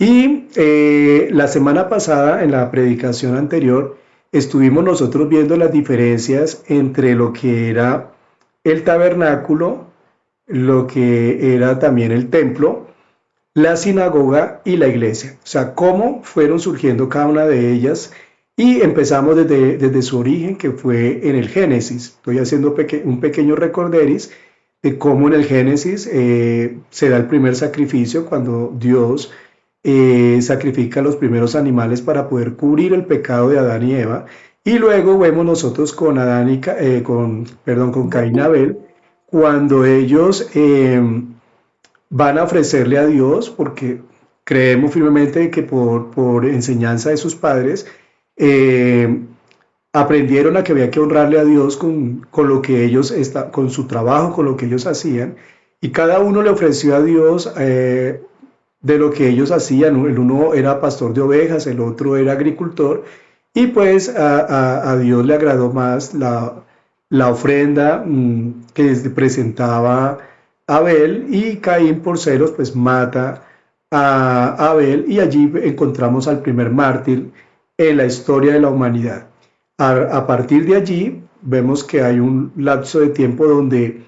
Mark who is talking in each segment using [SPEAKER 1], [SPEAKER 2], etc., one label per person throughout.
[SPEAKER 1] Y la semana pasada, en la predicación anterior, estuvimos nosotros viendo las diferencias entre lo que era el tabernáculo, lo que era también el templo, la sinagoga y la iglesia. O sea, cómo fueron surgiendo cada una de ellas y empezamos desde su origen, que fue en el Génesis. Estoy haciendo un pequeño recorderis de cómo en el Génesis se da el primer sacrificio cuando Dios sacrifica los primeros animales para poder cubrir el pecado de Adán y Eva. Y luego vemos nosotros con con Caín y Abel, cuando ellos van a ofrecerle a Dios, porque creemos firmemente que por enseñanza de sus padres, eh, aprendieron a que había que honrarle a Dios con lo que ellos, con su trabajo, con lo que ellos hacían, y cada uno le ofreció a Dios de lo que ellos hacían. El uno era pastor de ovejas, el otro era agricultor, y pues a Dios le agradó más la ofrenda que presentaba Abel, y Caín por celos pues mata a Abel, y allí encontramos al primer mártir en la historia de la humanidad. A partir de allí vemos que hay un lapso de tiempo donde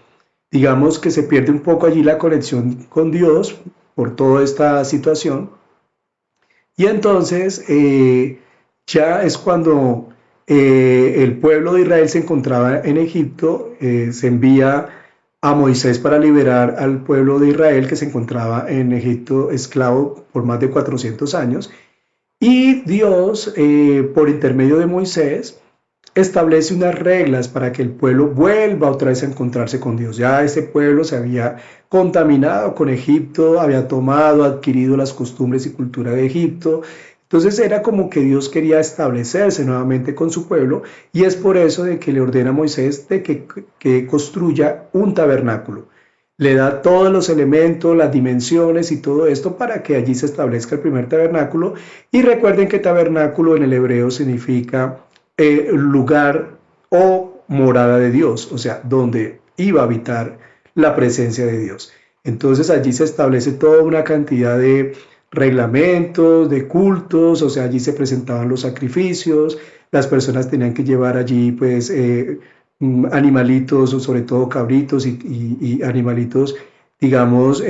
[SPEAKER 1] digamos que se pierde un poco allí la conexión con Dios por toda esta situación, y entonces ya es cuando el pueblo de Israel se encontraba en Egipto. Se envía a Moisés para liberar al pueblo de Israel que se encontraba en Egipto esclavo por más de 400 años, y Dios, por intermedio de Moisés, establece unas reglas para que el pueblo vuelva otra vez a encontrarse con Dios. Ya ese pueblo se había contaminado con Egipto, había tomado, adquirido las costumbres y cultura de Egipto. Entonces era como que Dios quería establecerse nuevamente con su pueblo, y es por eso de que le ordena a Moisés de que construya un tabernáculo. Le da todos los elementos, las dimensiones y todo esto para que allí se establezca el primer tabernáculo. Y recuerden que tabernáculo en el hebreo significa lugar o morada de Dios, o sea, donde iba a habitar la presencia de Dios. Entonces allí se establece toda una cantidad de reglamentos, de cultos. O sea, allí se presentaban los sacrificios, las personas tenían que llevar allí pues animalitos, sobre todo cabritos y animalitos, digamos,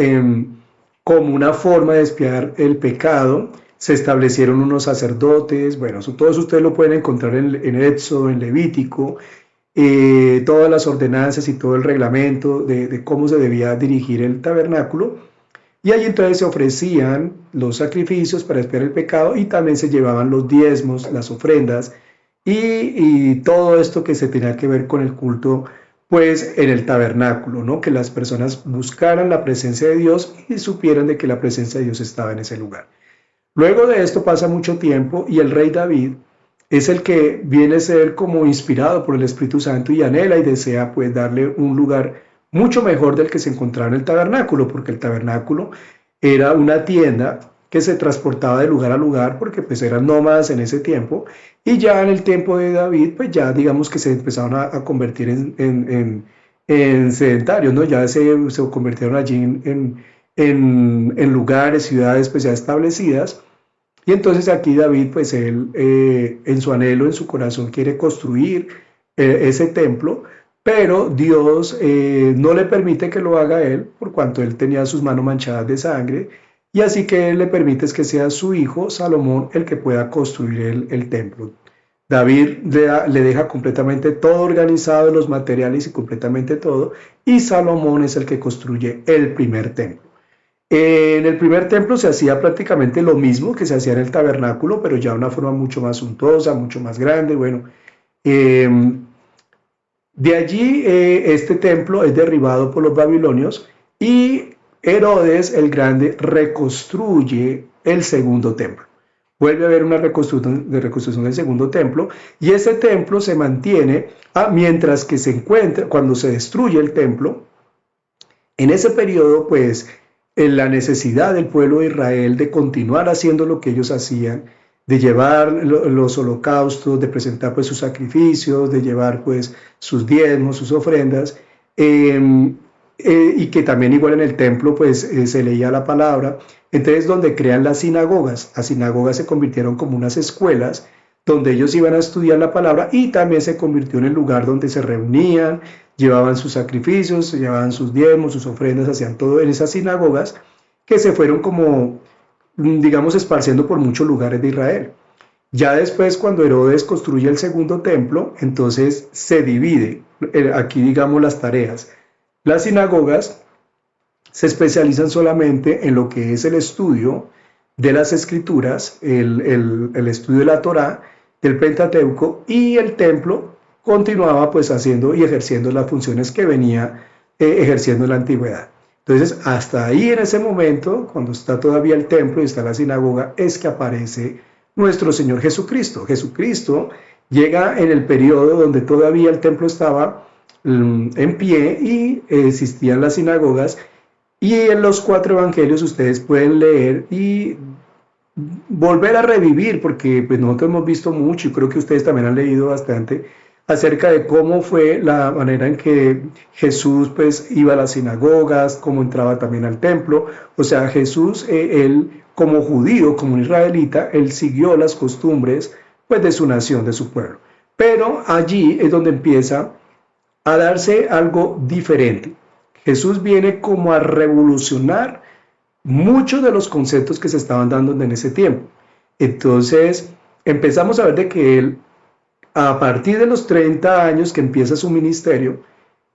[SPEAKER 1] como una forma de expiar el pecado. Se establecieron unos sacerdotes. Bueno, todo eso ustedes lo pueden encontrar en Éxodo, en Levítico, todas las ordenanzas y todo el reglamento de cómo se debía dirigir el tabernáculo. Y allí entonces se ofrecían los sacrificios para expiar el pecado, y también se llevaban los diezmos, las ofrendas y todo esto que se tenía que ver con el culto, pues en el tabernáculo, ¿no? Que las personas buscaran la presencia de Dios y supieran de que la presencia de Dios estaba en ese lugar. Luego de esto pasa mucho tiempo y el rey David es el que viene a ser como inspirado por el Espíritu Santo y anhela y desea pues darle un lugar mucho mejor del que se encontraba en el tabernáculo, porque el tabernáculo era una tienda que se transportaba de lugar a lugar porque pues eran nómadas en ese tiempo, y ya en el tiempo de David pues ya digamos que se empezaron a convertir en sedentarios, ¿no? Ya se convirtieron allí en lugares, ciudades pues ya establecidas. Y entonces aquí David, pues él en su anhelo, en su corazón, quiere construir ese templo, pero Dios no le permite que lo haga él, por cuanto él tenía sus manos manchadas de sangre, y así que él le permite es que sea su hijo Salomón el que pueda construir el templo. David le deja completamente todo organizado, los materiales y completamente todo, y Salomón es el que construye el primer templo. En el primer templo se hacía prácticamente lo mismo que se hacía en el tabernáculo, pero ya de una forma mucho más suntuosa, mucho más grande. Bueno, eh, de allí este templo es derribado por los babilonios, y Herodes el Grande reconstruye el segundo templo. Vuelve a haber una reconstrucción del segundo templo, y ese templo se mantiene mientras que se encuentra, cuando se destruye el templo. En ese periodo, pues, en la necesidad del pueblo de Israel de continuar haciendo lo que ellos hacían, de llevar los holocaustos, de presentar pues sus sacrificios, de llevar pues sus diezmos, sus ofrendas, y que también igual en el templo pues se leía la palabra. Entonces donde crean las sinagogas se convirtieron como unas escuelas donde ellos iban a estudiar la palabra y también se convirtió en el lugar donde se reunían, llevaban sus sacrificios, llevaban sus diezmos, sus ofrendas, hacían todo en esas sinagogas que se fueron como, digamos, esparciendo por muchos lugares de Israel. Ya después, cuando Herodes construye el segundo templo, entonces se divide, aquí digamos las tareas. Las sinagogas se especializan solamente en lo que es el estudio de las escrituras, el estudio de la Torá, del Pentateuco, y el templo continuaba pues haciendo y ejerciendo las funciones que venía ejerciendo en la antigüedad. Entonces, hasta ahí en ese momento, cuando está todavía el templo y está la sinagoga, es que aparece nuestro Señor Jesucristo. Jesucristo llega en el periodo donde todavía el templo estaba en pie y existían las sinagogas, y en los 4 evangelios ustedes pueden leer y volver a revivir, porque pues nosotros hemos visto mucho y creo que ustedes también han leído bastante acerca de cómo fue la manera en que Jesús pues iba a las sinagogas, cómo entraba también al templo. O sea, Jesús, él como judío, como un israelita, él siguió las costumbres pues de su nación, de su pueblo. Pero allí es donde empieza a darse algo diferente. Jesús viene como a revolucionar muchos de los conceptos que se estaban dando en ese tiempo. Entonces, empezamos a ver de que él, a partir de los 30 años que empieza su ministerio,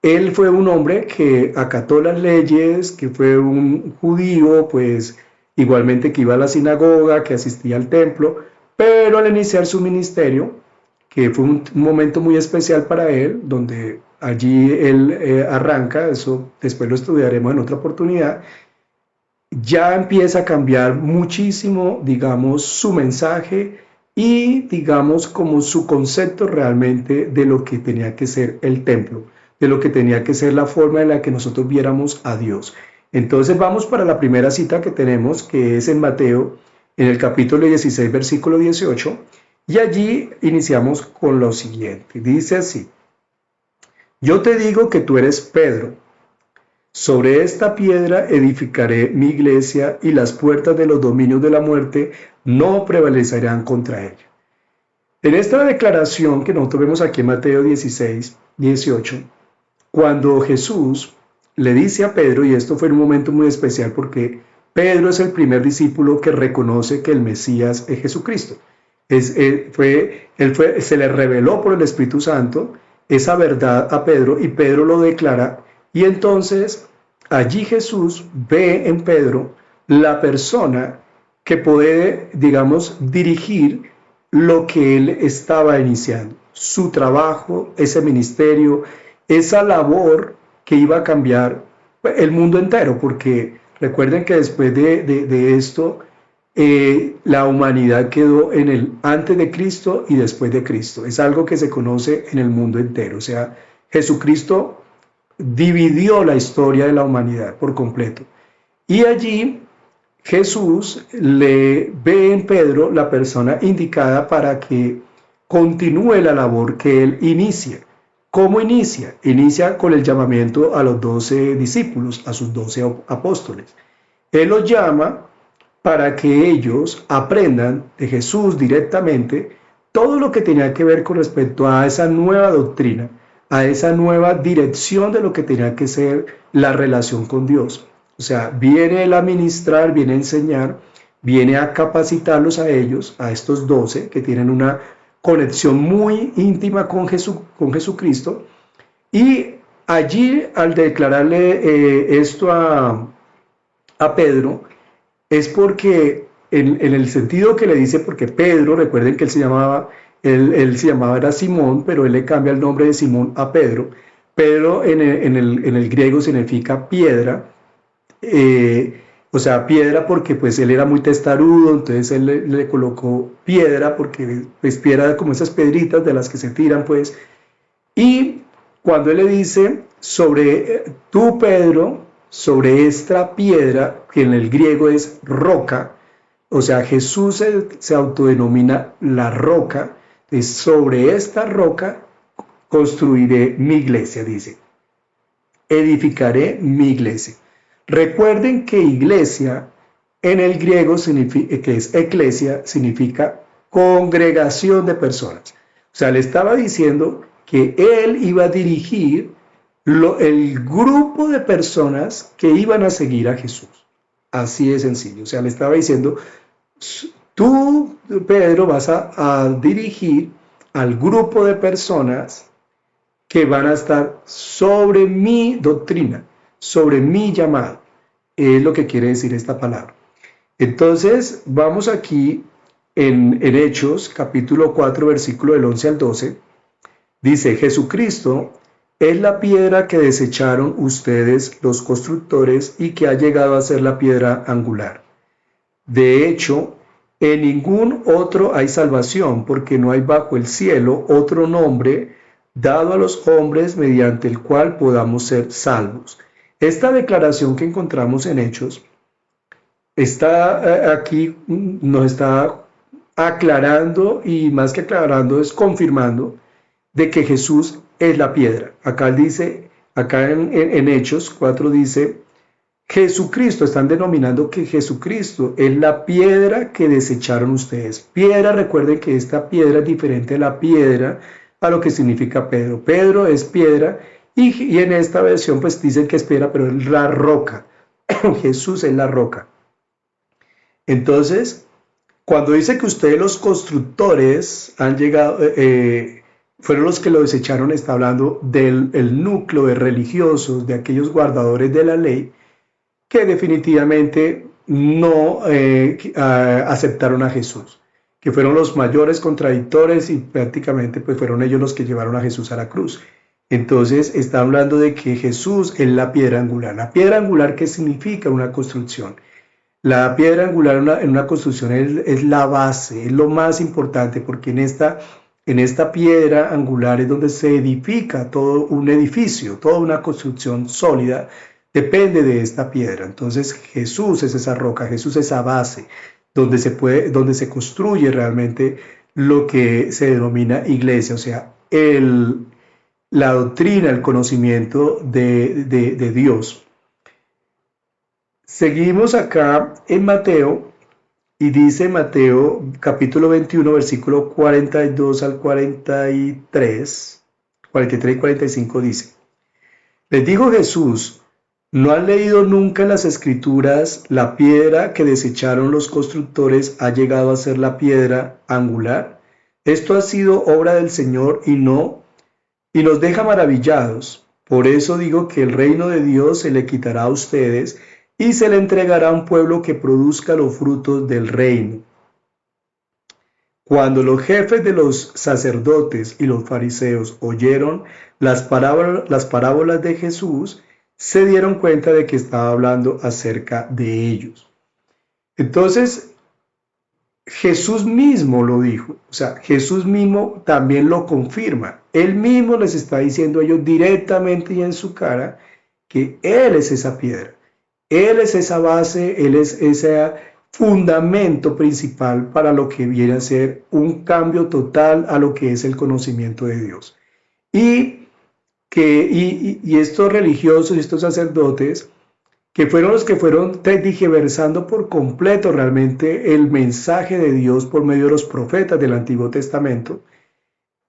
[SPEAKER 1] él fue un hombre que acató las leyes, que fue un judío, pues igualmente que iba a la sinagoga, que asistía al templo, pero al iniciar su ministerio, que fue un momento muy especial para él, donde allí él arranca, eso después lo estudiaremos en otra oportunidad, ya empieza a cambiar muchísimo, digamos, su mensaje y, digamos, como su concepto realmente de lo que tenía que ser el templo, de lo que tenía que ser la forma en la que nosotros viéramos a Dios. Entonces vamos para la primera cita que tenemos, que es en Mateo, en el capítulo 16, versículo 18, y allí iniciamos con lo siguiente. Dice así: yo te digo que tú eres Pedro. Sobre esta piedra edificaré mi iglesia y las puertas de los dominios de la muerte no prevalecerán contra ella. En esta declaración que nosotros vemos aquí en Mateo 16, 18, cuando Jesús le dice a Pedro, y esto fue un momento muy especial porque Pedro es el primer discípulo que reconoce que el Mesías es Jesucristo. Se le reveló por el Espíritu Santo esa verdad a Pedro y Pedro lo declara. Y entonces allí Jesús ve en Pedro la persona que puede, digamos, dirigir lo que él estaba iniciando, su trabajo, ese ministerio, esa labor que iba a cambiar el mundo entero, porque recuerden que después de esto, la humanidad quedó en el antes de Cristo y después de Cristo. Es algo que se conoce en el mundo entero. O sea, Jesucristo dividió la historia de la humanidad por completo. Y allí Jesús le ve en Pedro la persona indicada para que continúe la labor que él inicia. ¿Cómo inicia? Inicia con el llamamiento a los 12 discípulos, a sus 12 apóstoles. Él los llama para que ellos aprendan de Jesús directamente todo lo que tenía que ver con respecto a esa nueva doctrina, a esa nueva dirección de lo que tenía que ser la relación con Dios. O sea, viene él a ministrar, viene a enseñar, viene a capacitarlos a ellos, a estos 12 que tienen una conexión muy íntima con Jesucristo. Y allí, al declararle esto a Pedro, es porque en el sentido que le dice, porque Pedro, recuerden que él se llamaba era Simón, pero él le cambia el nombre de Simón a Pedro. Pedro en el griego significa piedra, o sea, piedra porque pues él era muy testarudo, entonces él le colocó piedra porque pues piedra como esas piedritas de las que se tiran pues. Y cuando él le dice sobre tú Pedro, sobre esta piedra, que en el griego es roca, o sea, Jesús se autodenomina la roca, sobre esta roca construiré mi iglesia, dice. edificaré mi iglesia. Recuerden que iglesia en el griego significa, que es eclesia, significa congregación de personas. O sea, le estaba diciendo que él iba a dirigir el grupo de personas que iban a seguir a Jesús. Así de sencillo. O sea, le estaba diciendo, tú, Pedro, vas a dirigir al grupo de personas que van a estar sobre mi doctrina, sobre mi llamado. Es lo que quiere decir esta palabra. Entonces, vamos aquí en Hechos, capítulo 4, versículo del 11 al 12. Dice, Jesucristo es la piedra que desecharon ustedes, los constructores, y que ha llegado a ser la piedra angular. De hecho, en ningún otro hay salvación, porque no hay bajo el cielo otro nombre dado a los hombres mediante el cual podamos ser salvos. Esta declaración que encontramos en Hechos está aquí, nos está aclarando, y más que aclarando es confirmando de que Jesús es la piedra. Acá dice, acá en Hechos 4 dice, Jesucristo, están denominando que Jesucristo es la piedra que desecharon ustedes. Piedra, recuerden que esta piedra es diferente de la piedra a lo que significa Pedro. Pedro es piedra y en esta versión pues dicen que es piedra, pero es la roca. Jesús es la roca. Entonces, cuando dice que ustedes los constructores han llegado, fueron los que lo desecharon, está hablando del núcleo de religiosos, de aquellos guardadores de la ley, que definitivamente no aceptaron a Jesús, que fueron los mayores contradictores y prácticamente pues fueron ellos los que llevaron a Jesús a la cruz. Entonces está hablando de que Jesús es la piedra angular. La piedra angular, ¿qué significa? Una construcción. La piedra angular en una construcción es la base, es lo más importante, porque en esta piedra angular es donde se edifica todo un edificio, toda una construcción sólida, depende de esta piedra. Entonces Jesús es esa roca, Jesús es esa base, donde se construye realmente lo que se denomina iglesia, o sea, la doctrina, el conocimiento de Dios. Seguimos acá en Mateo, y dice Mateo capítulo 21, versículo 42 al 43 y 45 dice, les dijo Jesús, ¿no han leído nunca en las escrituras, la piedra que desecharon los constructores ha llegado a ser la piedra angular? Esto ha sido obra del Señor y nos deja maravillados. Por eso digo que el reino de Dios se le quitará a ustedes y se le entregará a un pueblo que produzca los frutos del reino. Cuando los jefes de los sacerdotes y los fariseos oyeron las parábolas de Jesús, se dieron cuenta de que estaba hablando acerca de ellos. Entonces, Jesús mismo lo dijo, o sea, Jesús mismo también lo confirma. Él mismo les está diciendo a ellos directamente y en su cara que Él es esa piedra. Él es esa base, Él es ese fundamento principal para lo que viene a ser un cambio total a lo que es el conocimiento de Dios. Y estos religiosos y estos sacerdotes, que fueron los que fueron tergiversando por completo realmente el mensaje de Dios por medio de los profetas del Antiguo Testamento,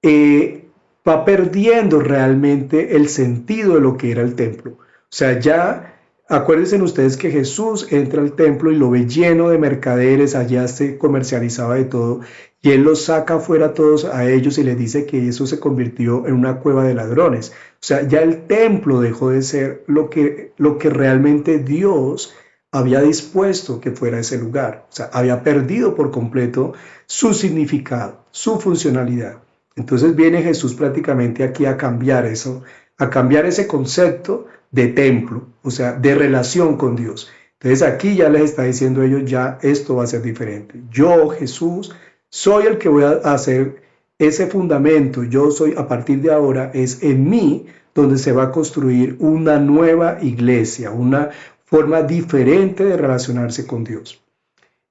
[SPEAKER 1] va perdiendo realmente el sentido de lo que era el templo. O sea, ya acuérdense ustedes que Jesús entra al templo y lo ve lleno de mercaderes, allá se comercializaba de todo, y Él los saca afuera a todos a ellos y les dice que eso se convirtió en una cueva de ladrones. O sea, ya el templo dejó de ser lo que realmente Dios había dispuesto que fuera ese lugar. O sea, había perdido por completo su significado, su funcionalidad. Entonces viene Jesús prácticamente aquí a cambiar eso, a cambiar ese concepto de templo, o sea, de relación con Dios. Entonces aquí ya les está diciendo a ellos, ya esto va a ser diferente. Yo, Jesús, soy el que voy a hacer ese fundamento. Yo soy, a partir de ahora, es en mí donde se va a construir una nueva iglesia, una forma diferente de relacionarse con Dios.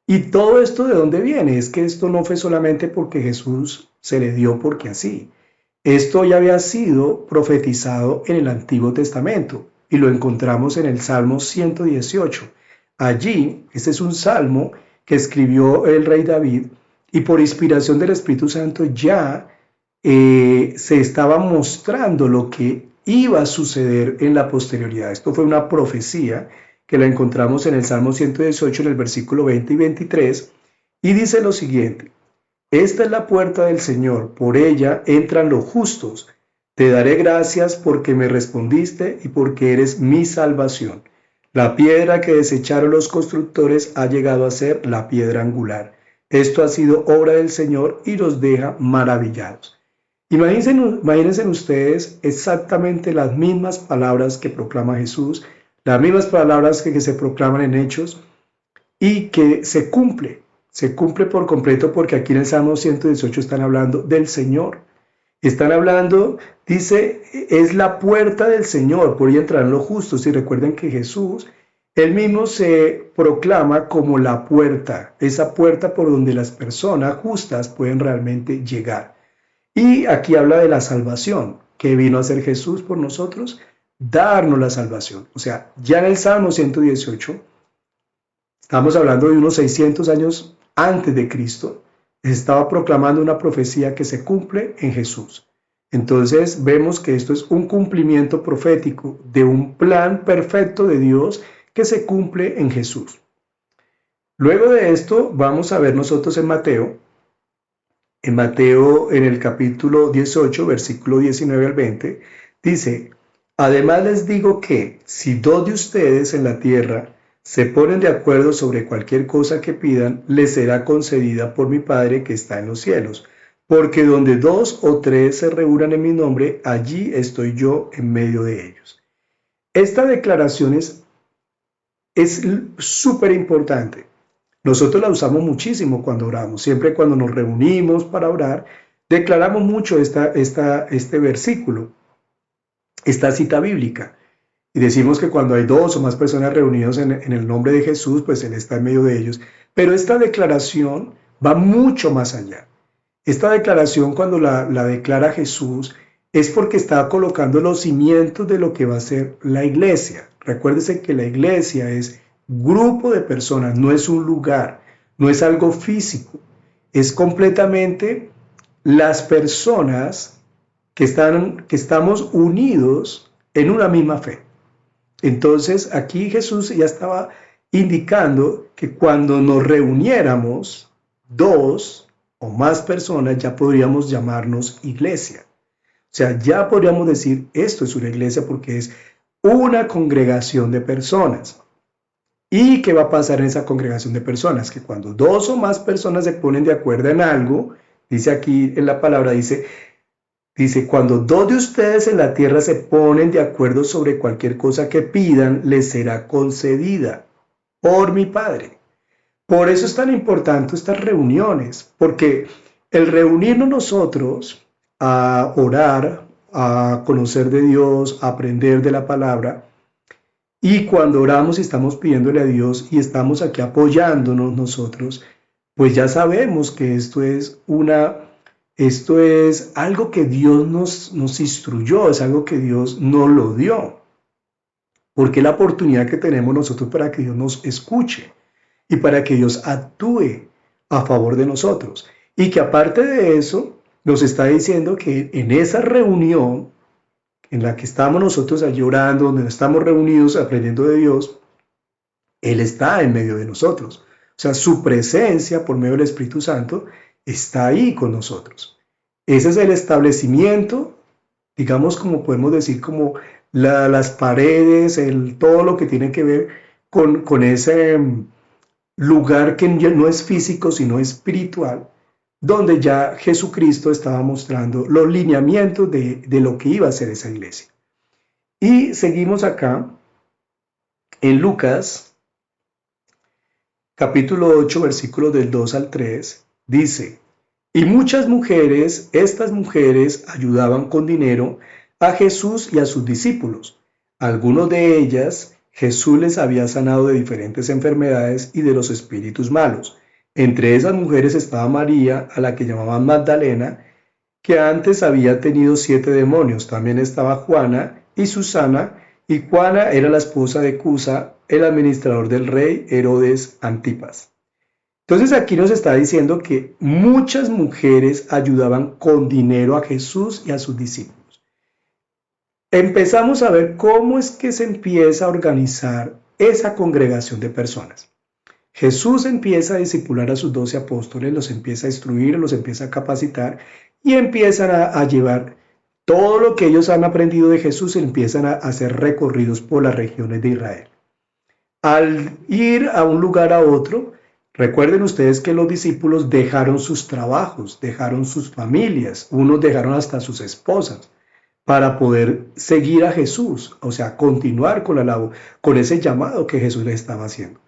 [SPEAKER 1] Y todo esto, ¿de dónde viene? Es que esto no fue solamente porque Jesús se le dio porque así. Esto ya había sido profetizado en el Antiguo Testamento. y lo encontramos en el Salmo 118. Allí, este es un salmo que escribió el rey David y por inspiración del Espíritu Santo ya se estaba mostrando lo que iba a suceder en la posterioridad. Esto fue una profecía que la encontramos en el Salmo 118, en el versículo 20 y 23, y dice lo siguiente: esta es la puerta del Señor, por ella entran los justos. Te daré gracias porque me respondiste y porque eres mi salvación. La piedra que desecharon los constructores ha llegado a ser la piedra angular. Esto ha sido obra del Señor y los deja maravillados. Imagínense ustedes exactamente las mismas palabras que proclama Jesús, las mismas palabras que se proclaman en Hechos y que se cumple por completo, porque aquí en el Salmo 118 están hablando del Señor. Están hablando, dice, es la puerta del Señor, por ahí entrarán los justos. Y recuerden que Jesús, él mismo se proclama como la puerta, esa puerta por donde las personas justas pueden realmente llegar. Y aquí habla de la salvación, que vino a hacer Jesús por nosotros, darnos la salvación. O sea, ya en el Salmo 118, estamos hablando de unos 600 años antes de Cristo, estaba proclamando una profecía que se cumple en Jesús. Entonces vemos que esto es un cumplimiento profético de un plan perfecto de Dios que se cumple en Jesús. Luego de esto vamos a ver nosotros en Mateo, en el capítulo 18, versículo 19 al 20, dice: además les digo que si dos de ustedes en la tierra se ponen de acuerdo sobre cualquier cosa que pidan, les será concedida por mi Padre que está en los cielos. Porque donde dos o tres se reúnan en mi nombre, allí estoy yo en medio de ellos. Esta declaración es súper importante. Nosotros la usamos muchísimo cuando oramos. Siempre cuando nos reunimos para orar, declaramos mucho este versículo, esta cita bíblica. Y decimos que cuando hay dos o más personas reunidas en el nombre de Jesús, pues Él está en medio de ellos. Pero esta declaración va mucho más allá. Esta declaración, cuando la declara Jesús, es porque está colocando los cimientos de lo que va a ser la iglesia. Recuérdese que la iglesia es grupo de personas, no es un lugar, no es algo físico. Es completamente las personas que estamos unidos en una misma fe. Entonces aquí Jesús ya estaba indicando que cuando nos reuniéramos dos o más personas, ya podríamos llamarnos iglesia. O sea, ya podríamos decir, esto es una iglesia porque es una congregación de personas. ¿Y qué va a pasar en esa congregación de personas? Que cuando dos o más personas se ponen de acuerdo en algo, dice aquí en la palabra, dice, cuando dos de ustedes en la tierra se ponen de acuerdo sobre cualquier cosa que pidan, les será concedida por mi Padre. Por eso es tan importante estas reuniones, porque el reunirnos nosotros a orar, a conocer de Dios, a aprender de la palabra, y cuando oramos y estamos pidiéndole a Dios y estamos aquí apoyándonos nosotros, pues ya sabemos que esto es algo que Dios nos instruyó, es algo que Dios nos lo dio, porque es la oportunidad que tenemos nosotros para que Dios nos escuche y para que Dios actúe a favor de nosotros. Y que aparte de eso, nos está diciendo que en esa reunión en la que estamos nosotros allí orando, donde estamos reunidos aprendiendo de Dios, Él está en medio de nosotros. O sea, su presencia por medio del Espíritu Santo está ahí con nosotros. Ese es el establecimiento, digamos, como podemos decir, como las paredes, todo lo que tiene que ver con ese lugar que no es físico, sino espiritual, donde ya Jesucristo estaba mostrando los lineamientos de lo que iba a ser esa iglesia. Y seguimos acá en Lucas, capítulo 8, versículos del 2 al 3, dice: y muchas mujeres, estas mujeres ayudaban con dinero a Jesús y a sus discípulos. Algunos de ellas Jesús les había sanado de diferentes enfermedades y de los espíritus malos. Entre esas mujeres estaba María, a la que llamaban Magdalena, que antes había tenido 7 demonios. También estaba Juana y Susana y Juana era la esposa de Cusa, el administrador del rey Herodes Antipas. Entonces aquí nos está diciendo que muchas mujeres ayudaban con dinero a Jesús y a sus discípulos. Empezamos a ver cómo es que se empieza a organizar esa congregación de personas. Jesús empieza a discipular a sus 12 apóstoles, los empieza a instruir, los empieza a capacitar y empiezan a llevar todo lo que ellos han aprendido de Jesús y empiezan a hacer recorridos por las regiones de Israel. Al ir a un lugar a otro, recuerden ustedes que los discípulos dejaron sus trabajos, dejaron sus familias, unos dejaron hasta sus esposas para poder seguir a Jesús, o sea, continuar con la labor, con ese llamado que Jesús les estaba haciendo.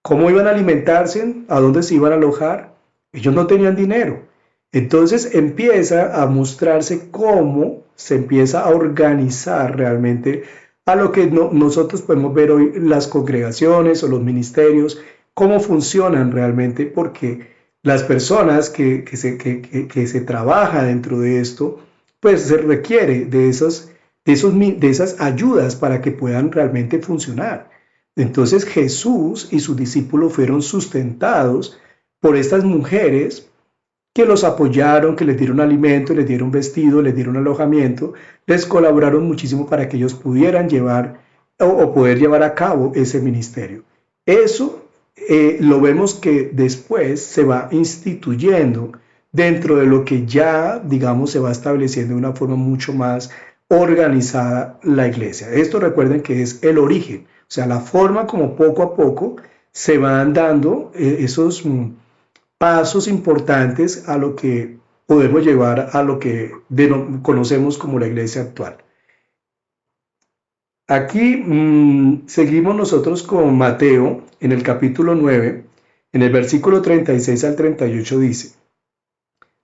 [SPEAKER 1] ¿Cómo iban a alimentarse? ¿A dónde se iban a alojar? Ellos no tenían dinero. Entonces empieza a mostrarse cómo se empieza a organizar realmente a lo que nosotros podemos ver hoy las congregaciones o los ministerios, cómo funcionan realmente, porque las personas que se trabaja dentro de esto, pues se requiere de esas ayudas para que puedan realmente funcionar. Entonces Jesús y sus discípulos fueron sustentados por estas mujeres que los apoyaron, que les dieron alimento, les dieron vestido, les dieron alojamiento, les colaboraron muchísimo para que ellos pudieran llevar o poder llevar a cabo ese ministerio. Eso lo vemos que después se va instituyendo dentro de lo que ya, digamos, se va estableciendo de una forma mucho más organizada la iglesia. Esto recuerden que es el origen, o sea, la forma como poco a poco se van dando esos pasos importantes a lo que podemos llevar a lo que conocemos como la iglesia actual. Aquí seguimos nosotros con Mateo en el capítulo 9, en el versículo 36 al 38 dice: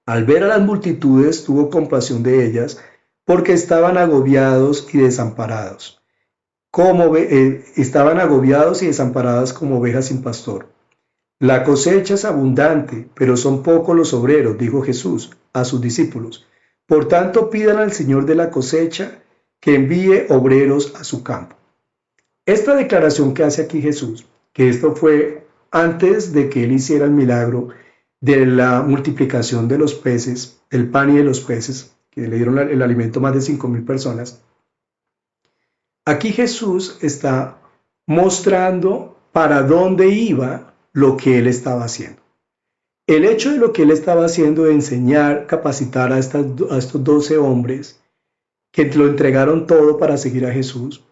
[SPEAKER 1] al ver a las multitudes tuvo compasión de ellas porque estaban agobiados y desamparados. Estaban agobiados y desamparadas como ovejas sin pastor. La cosecha es abundante, pero son pocos los obreros, dijo Jesús a sus discípulos. Por tanto, pidan al Señor de la cosecha que envíe obreros a su campo. Esta declaración que hace aquí Jesús, que esto fue antes de que él hiciera el milagro de la multiplicación de los peces, el pan y de los peces, que le dieron el alimento a más de 5,000 personas, aquí Jesús está mostrando para dónde iba lo que él estaba haciendo. El hecho de lo que él estaba haciendo de enseñar, capacitar a estos 12 hombres que lo entregaron todo para seguir a Jesús,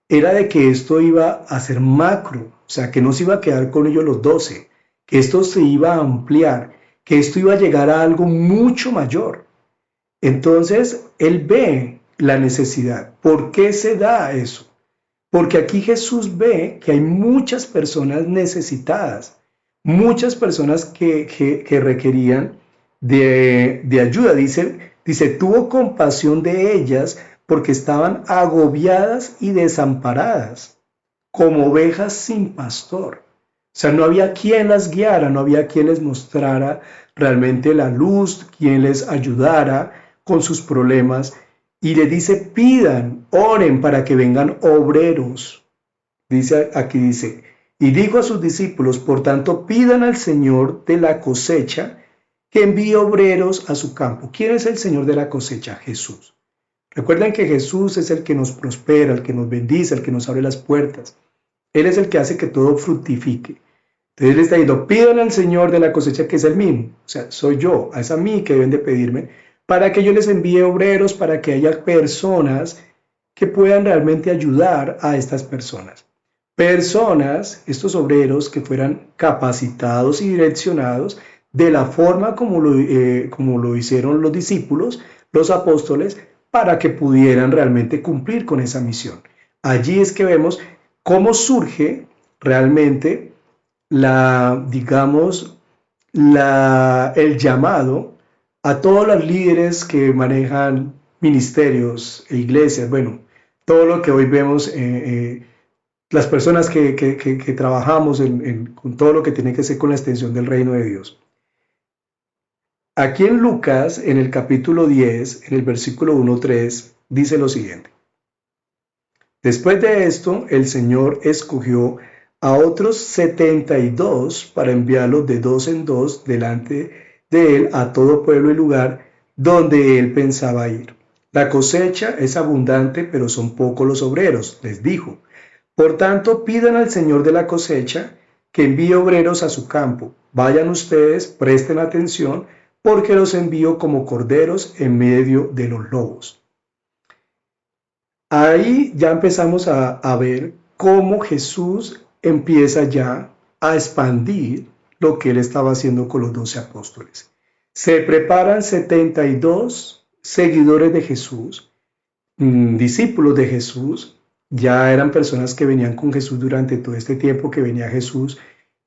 [SPEAKER 1] era de que esto iba a ser macro, o sea, que no se iba a quedar con ellos los 12, que esto se iba a ampliar, que esto iba a llegar a algo mucho mayor. Entonces, él ve la necesidad. ¿Por qué se da eso? Porque aquí Jesús ve que hay muchas personas necesitadas, muchas personas que requerían de ayuda. Dice, tuvo compasión de ellas porque estaban agobiadas y desamparadas, como ovejas sin pastor. O sea, no había quien las guiara, no había quien les mostrara realmente la luz, quien les ayudara con sus problemas. Y le dice, pidan, oren para que vengan obreros. Dice, y dijo a sus discípulos, por tanto, pidan al Señor de la cosecha que envíe obreros a su campo. ¿Quién es el Señor de la cosecha? Jesús. Recuerden que Jesús es el que nos prospera, el que nos bendice, el que nos abre las puertas. Él es el que hace que todo fructifique. Entonces le está diciendo, pidan al Señor de la cosecha que es el mismo. O sea, soy yo, es a mí que deben de pedirme, para que yo les envíe obreros, para que haya personas que puedan realmente ayudar a estas personas. Personas, estos obreros que fueran capacitados y direccionados de la forma como lo hicieron los discípulos, los apóstoles, para que pudieran realmente cumplir con esa misión. Allí es que vemos cómo surge realmente el llamado a todos los líderes que manejan ministerios e iglesias, bueno, todo lo que hoy vemos, las personas que trabajamos con todo lo que tiene que ver con la extensión del reino de Dios. Aquí en Lucas, en el capítulo 10, en el versículo 1-3, dice lo siguiente. Después de esto, el Señor escogió a otros 72 para enviarlos de dos en dos delante de él a todo pueblo y lugar donde él pensaba ir. La cosecha es abundante, pero son pocos los obreros, les dijo. Por tanto, pidan al Señor de la cosecha que envíe obreros a su campo. Vayan ustedes, presten atención, porque los envío como corderos en medio de los lobos. Ahí ya empezamos a ver cómo Jesús empieza ya a expandir lo que él estaba haciendo con los 12 apóstoles. Se preparan 72 seguidores de Jesús, discípulos de Jesús, ya eran personas que venían con Jesús durante todo este tiempo que venía Jesús,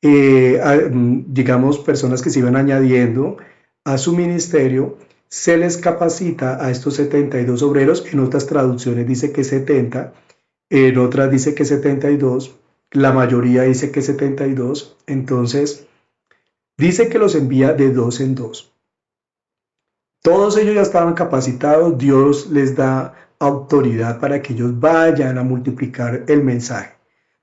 [SPEAKER 1] digamos, personas que se iban añadiendo a su ministerio. Se les capacita a estos 72 obreros, en otras traducciones dice que 70, en otras dice que 72, la mayoría dice que 72, entonces dice que los envía de dos en dos. Todos ellos ya estaban capacitados, Dios les da autoridad para que ellos vayan a multiplicar el mensaje,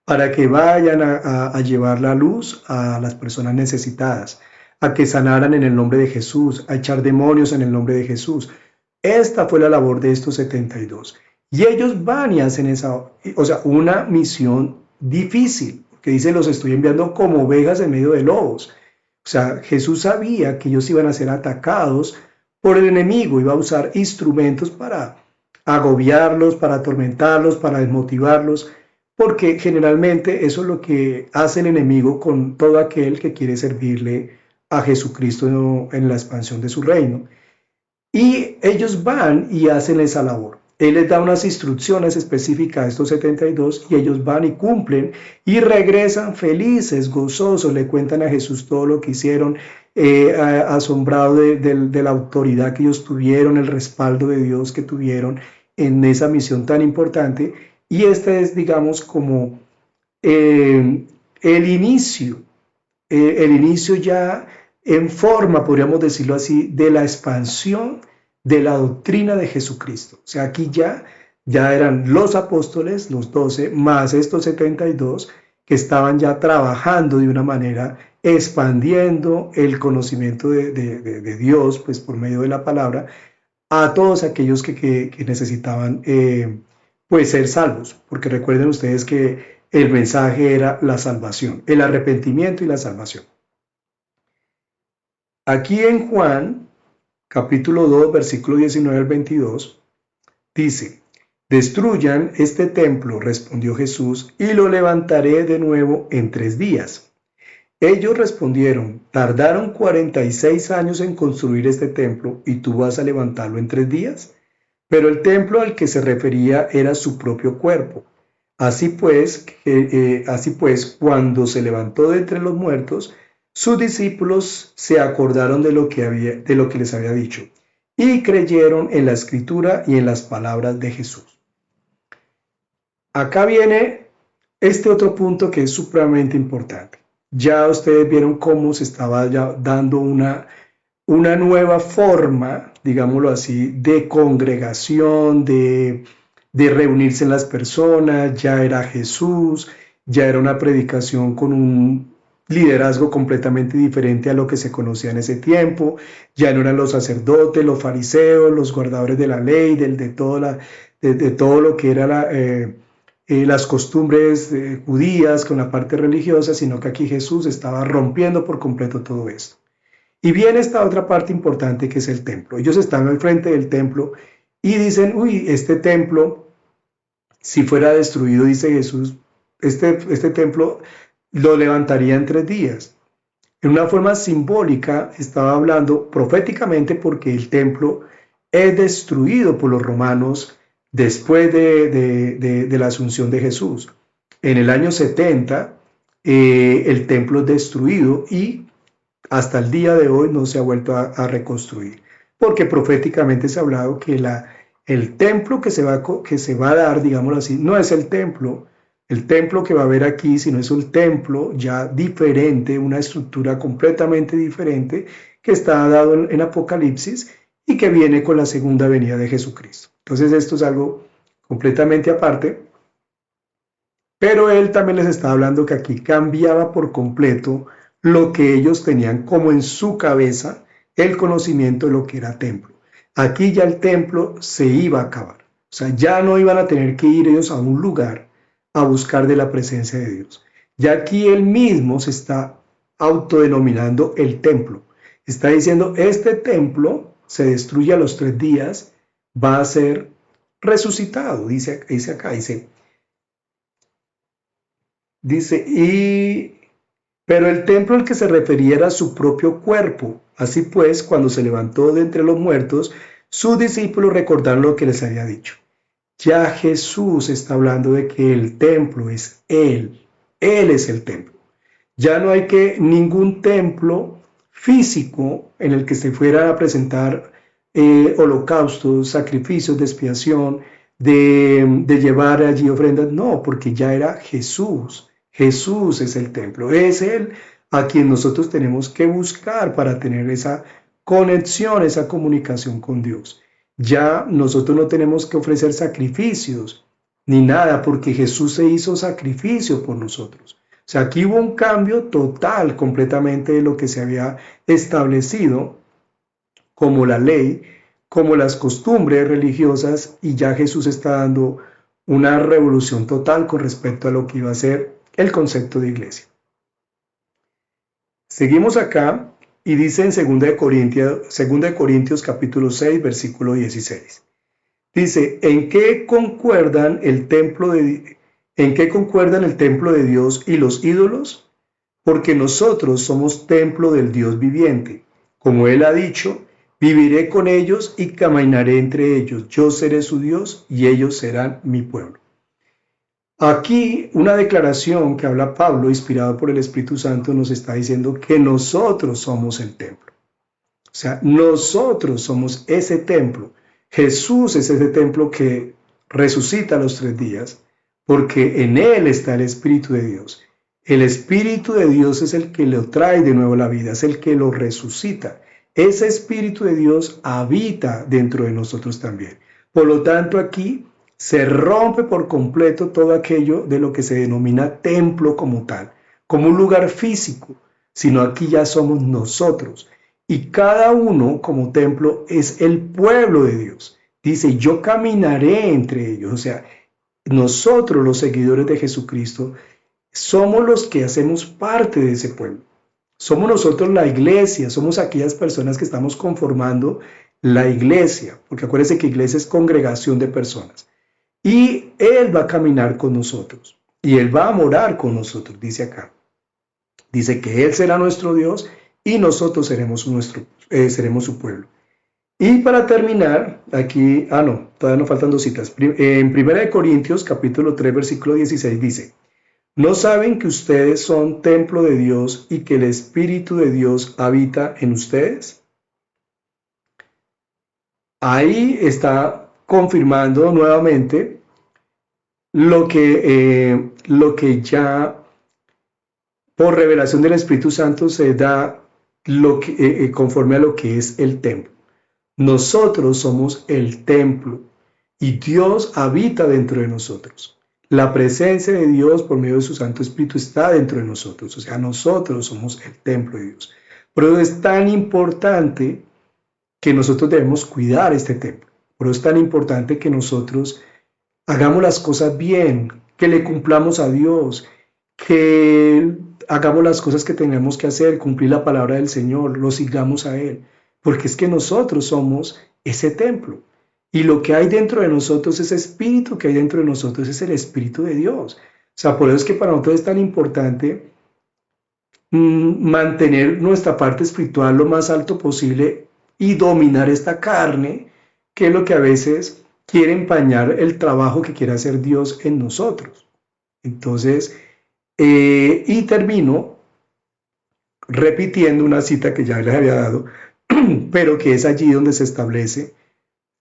[SPEAKER 1] para que vayan a llevar la luz a las personas necesitadas, a que sanaran en el nombre de Jesús, a echar demonios en el nombre de Jesús. Esta fue la labor de estos 72. Y ellos van y hacen una misión difícil, que dice, los estoy enviando como ovejas en medio de lobos. O sea, Jesús sabía que ellos iban a ser atacados por el enemigo, iba a usar instrumentos para agobiarlos, para atormentarlos, para desmotivarlos, porque generalmente eso es lo que hace el enemigo con todo aquel que quiere servirle a Jesucristo en la expansión de su reino. Y ellos van y hacen esa labor. Él les da unas instrucciones específicas a estos 72 y ellos van y cumplen y regresan felices, gozosos, le cuentan a Jesús todo lo que hicieron, asombrado de la autoridad que ellos tuvieron, el respaldo de Dios que tuvieron en esa misión tan importante. Y este es, digamos, como el inicio ya en forma, podríamos decirlo así, de la expansión de la doctrina de Jesucristo. O sea, aquí ya eran los apóstoles, los 12, más estos 72, que estaban ya trabajando de una manera, expandiendo el conocimiento de Dios, pues por medio de la palabra, a todos aquellos que necesitaban pues ser salvos, porque recuerden ustedes que el mensaje era la salvación, el arrepentimiento y la salvación. Aquí en Juan, capítulo 2, versículo 19 al 22, dice, destruyan este templo, respondió Jesús, y lo levantaré de nuevo en 3 días. Ellos respondieron, tardaron 46 años en construir este templo, ¿y tú vas a levantarlo en 3 días? Pero el templo al que se refería era su propio cuerpo. Así pues, cuando se levantó de entre los muertos, sus discípulos se acordaron de lo que les había dicho y creyeron en la escritura y en las palabras de Jesús. Acá viene este otro punto que es supremamente importante. Ya ustedes vieron cómo se estaba ya dando una nueva forma, digámoslo así, de congregación, de reunirse en las personas. Ya era Jesús, ya era una predicación con un liderazgo completamente diferente a lo que se conocía en ese tiempo. Ya no eran los sacerdotes, los fariseos, los guardadores de la ley, de todo lo que era las costumbres judías con la parte religiosa, sino que aquí Jesús estaba rompiendo por completo todo esto. Y viene esta otra parte importante que es el templo. Ellos están al frente del templo y dicen, uy, este templo, si fuera destruido, dice Jesús, este templo lo levantaría en 3 días. En una forma simbólica estaba hablando proféticamente porque el templo es destruido por los romanos después de la asunción de Jesús. En el año 70 el templo es destruido y hasta el día de hoy no se ha vuelto a reconstruir, porque proféticamente se ha hablado que el templo que se va a dar, digámoslo así, no es el templo que va a haber aquí, sino es un templo ya diferente, una estructura completamente diferente que está dado en Apocalipsis y que viene con la segunda venida de Jesucristo. Entonces esto es algo completamente aparte Pero él también les estaba hablando que aquí cambiaba por completo lo que ellos tenían como en su cabeza el conocimiento de lo que era templo. Aquí ya el templo se iba a acabar. O sea, ya no iban a tener que ir ellos a un lugar a buscar de la presencia de Dios. Ya aquí él mismo se está autodenominando el templo. Está diciendo, este templo se destruye a los 3 días, va a ser resucitado, dice acá, pero el templo al que se refería era su propio cuerpo. Así pues, cuando se levantó de entre los muertos, sus discípulos recordaron lo que les había dicho. Ya Jesús está hablando de que el templo es Él. Él es el templo. Ya no hay que ningún templo físico en el que se fuera a presentar holocaustos, sacrificios de expiación, de llevar allí ofrendas. No, porque ya era Jesús. Jesús es el templo. Es Él a quien nosotros tenemos que buscar para tener esa conexión, esa comunicación con Dios. Ya nosotros no tenemos que ofrecer sacrificios ni nada, porque Jesús se hizo sacrificio por nosotros. O sea, aquí hubo un cambio total completamente de lo que se había establecido como la ley, como las costumbres religiosas, y ya Jesús está dando una revolución total con respecto a lo que iba a ser el concepto de iglesia. Seguimos acá y dice en 2 Corintios capítulo 6, versículo 16. Dice, ¿en qué concuerdan el templo de Dios y los ídolos? Porque nosotros somos templo del Dios viviente. Como Él ha dicho, viviré con ellos y caminaré entre ellos. Yo seré su Dios y ellos serán mi pueblo. Aquí una declaración que habla Pablo, inspirado por el Espíritu Santo, nos está diciendo que nosotros somos el templo. O sea, nosotros somos ese templo. Jesús es ese templo que resucita a los 3 días, porque en Él está el Espíritu de Dios. El Espíritu de Dios es el que lo trae de nuevo a la vida, es el que lo resucita. Ese Espíritu de Dios habita dentro de nosotros también. Por lo tanto, aquí se rompe por completo todo aquello de lo que se denomina templo como tal, como un lugar físico, sino aquí ya somos nosotros. Y cada uno como templo es el pueblo de Dios. Dice, yo caminaré entre ellos. O sea, nosotros los seguidores de Jesucristo somos los que hacemos parte de ese pueblo. Somos nosotros la iglesia, somos aquellas personas que estamos conformando la iglesia, porque acuérdense que iglesia es congregación de personas. Y Él va a caminar con nosotros y Él va a morar con nosotros, dice acá. Dice que Él será nuestro Dios y nosotros seremos su pueblo. Y para terminar, aquí, todavía nos faltan 2 citas. En 1 Corintios capítulo 3, versículo 16 dice, ¿no saben que ustedes son templo de Dios y que el Espíritu de Dios habita en ustedes? Ahí está confirmando nuevamente lo que ya por revelación del Espíritu Santo se da conforme a lo que es el templo. Nosotros somos el templo y Dios habita dentro de nosotros. La presencia de Dios por medio de su Santo Espíritu está dentro de nosotros. O sea, nosotros somos el templo de Dios. Por eso es tan importante que nosotros debemos cuidar este templo. Por eso es tan importante que nosotros hagamos las cosas bien, que le cumplamos a Dios, que hagamos las cosas que tenemos que hacer, cumplir la palabra del Señor, lo sigamos a Él, porque es que nosotros somos ese templo. Y lo que hay dentro de nosotros, ese espíritu que hay dentro de nosotros, es el Espíritu de Dios. O sea, por eso es que para nosotros es tan importante mantener nuestra parte espiritual lo más alto posible y dominar esta carne, que es lo que a veces quiere empañar el trabajo que quiere hacer Dios en nosotros. Entonces, y termino repitiendo una cita que ya les había dado, pero que es allí donde se establece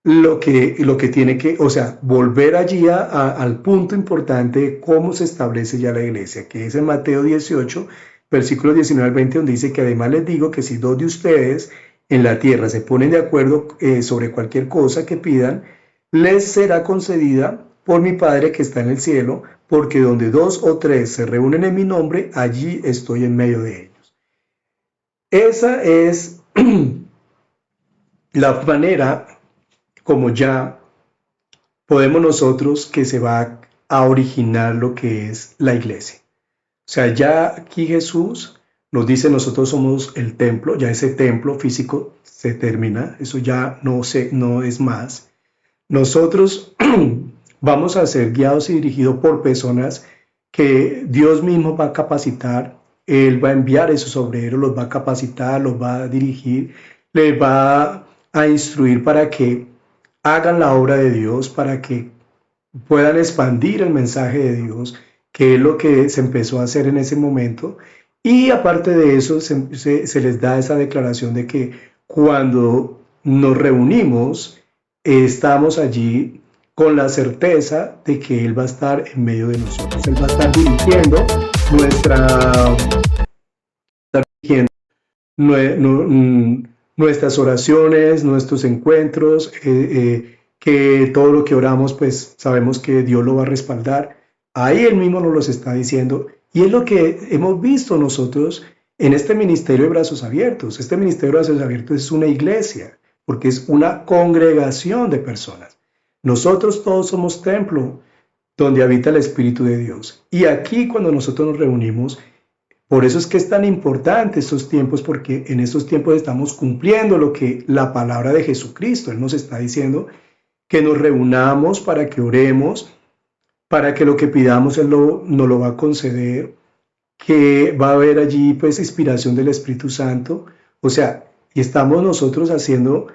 [SPEAKER 1] lo que tiene que, o sea, volver allí al punto importante de cómo se establece ya la iglesia, que es en Mateo 18, versículos 19 al 20, donde dice que además les digo que si 2 de ustedes en la tierra se ponen de acuerdo sobre cualquier cosa que pidan, les será concedida por mi Padre que está en el cielo, porque donde 2 o 3 se reúnen en mi nombre, allí estoy en medio de ellos. Esa es la manera como ya podemos nosotros que se va a originar lo que es la iglesia. O sea, ya aquí Jesús nos dice, nosotros somos el templo, ya ese templo físico se termina, eso ya no es más. Nosotros vamos a ser guiados y dirigidos por personas que Dios mismo va a capacitar. Él va a enviar esos obreros, los va a capacitar, los va a dirigir, les va a instruir para que hagan la obra de Dios, para que puedan expandir el mensaje de Dios, que es lo que se empezó a hacer en ese momento. Y aparte de eso, se les da esa declaración de que cuando nos reunimos, estamos allí con la certeza de que Él va a estar en medio de nosotros. Él va a estar dirigiendo nuestras oraciones, nuestros encuentros, que todo lo que oramos, pues sabemos que Dios lo va a respaldar. Ahí Él mismo nos los está diciendo. Y es lo que hemos visto nosotros en este ministerio de Brazos Abiertos. Este ministerio de Brazos Abiertos es una iglesia, porque es una congregación de personas. Nosotros todos somos templo donde habita el Espíritu de Dios. Y aquí cuando nosotros nos reunimos, por eso es que es tan importante estos tiempos, porque en estos tiempos estamos cumpliendo lo que la palabra de Jesucristo, Él nos está diciendo, que nos reunamos para que oremos, para que lo que pidamos Él nos lo va a conceder, que va a haber allí pues inspiración del Espíritu Santo, o sea, y estamos nosotros haciendo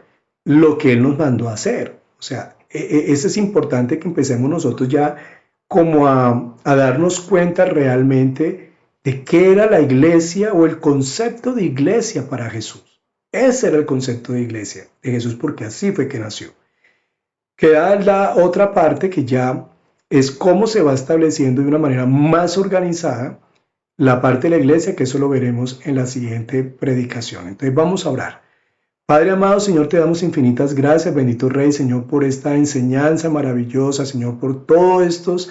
[SPEAKER 1] lo que Él nos mandó a hacer. O sea, eso es importante que empecemos nosotros ya como a darnos cuenta realmente de qué era la iglesia o el concepto de iglesia para Jesús. Ese era el concepto de iglesia de Jesús, porque así fue que nació. Queda la otra parte que ya es cómo se va estableciendo de una manera más organizada la parte de la iglesia, que eso lo veremos en la siguiente predicación. Entonces vamos a orar. Padre amado, Señor, te damos infinitas gracias, bendito Rey, Señor, por esta enseñanza maravillosa, Señor, por todos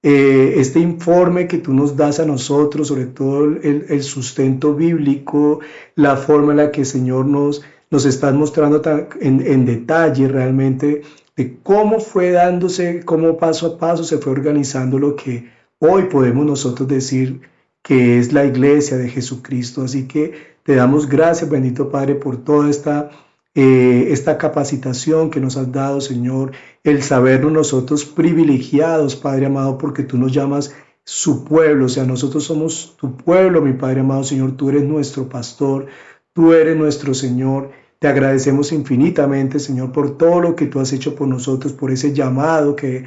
[SPEAKER 1] este informe que tú nos das a nosotros, sobre todo el sustento bíblico, la forma en la que, Señor, nos estás mostrando en detalle realmente de cómo fue dándose, cómo paso a paso se fue organizando lo que hoy podemos nosotros decir que es la iglesia de Jesucristo. Así que te damos gracias, bendito Padre, por toda esta capacitación que nos has dado, Señor, el sabernos nosotros privilegiados, Padre amado, porque tú nos llamas su pueblo, o sea, nosotros somos tu pueblo, mi Padre amado, Señor, tú eres nuestro pastor, tú eres nuestro Señor. Te agradecemos infinitamente, Señor, por todo lo que tú has hecho por nosotros, por ese llamado que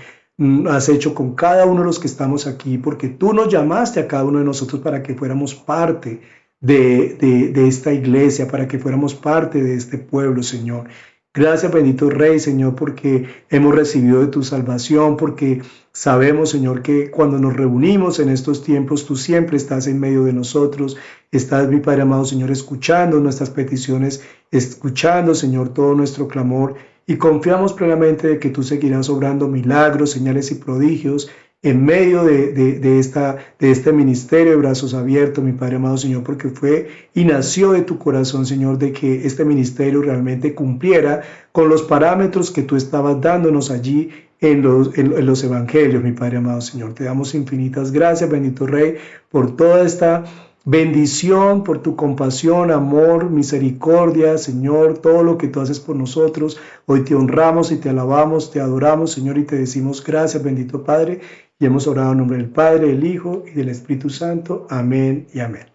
[SPEAKER 1] has hecho con cada uno de los que estamos aquí, porque tú nos llamaste a cada uno de nosotros para que fuéramos parte de esta iglesia, para que fuéramos parte de este pueblo, Señor. Gracias, bendito Rey, Señor, porque hemos recibido de tu salvación, porque sabemos, Señor, que cuando nos reunimos en estos tiempos, tú siempre estás en medio de nosotros. Estás, mi Padre amado, Señor, escuchando nuestras peticiones, escuchando, Señor, todo nuestro clamor, y confiamos plenamente de que tú seguirás obrando milagros, señales y prodigios en medio de este ministerio de Brazos Abiertos, mi Padre amado, Señor, porque fue y nació de tu corazón, Señor, de que este ministerio realmente cumpliera con los parámetros que tú estabas dándonos allí en los evangelios, mi Padre amado, Señor. Te damos infinitas gracias, bendito Rey, por toda esta bendición, por tu compasión, amor, misericordia, Señor, todo lo que tú haces por nosotros. Hoy te honramos y te alabamos, te adoramos, Señor, y te decimos gracias, bendito Padre. Y hemos orado en nombre del Padre, del Hijo y del Espíritu Santo. Amén y amén.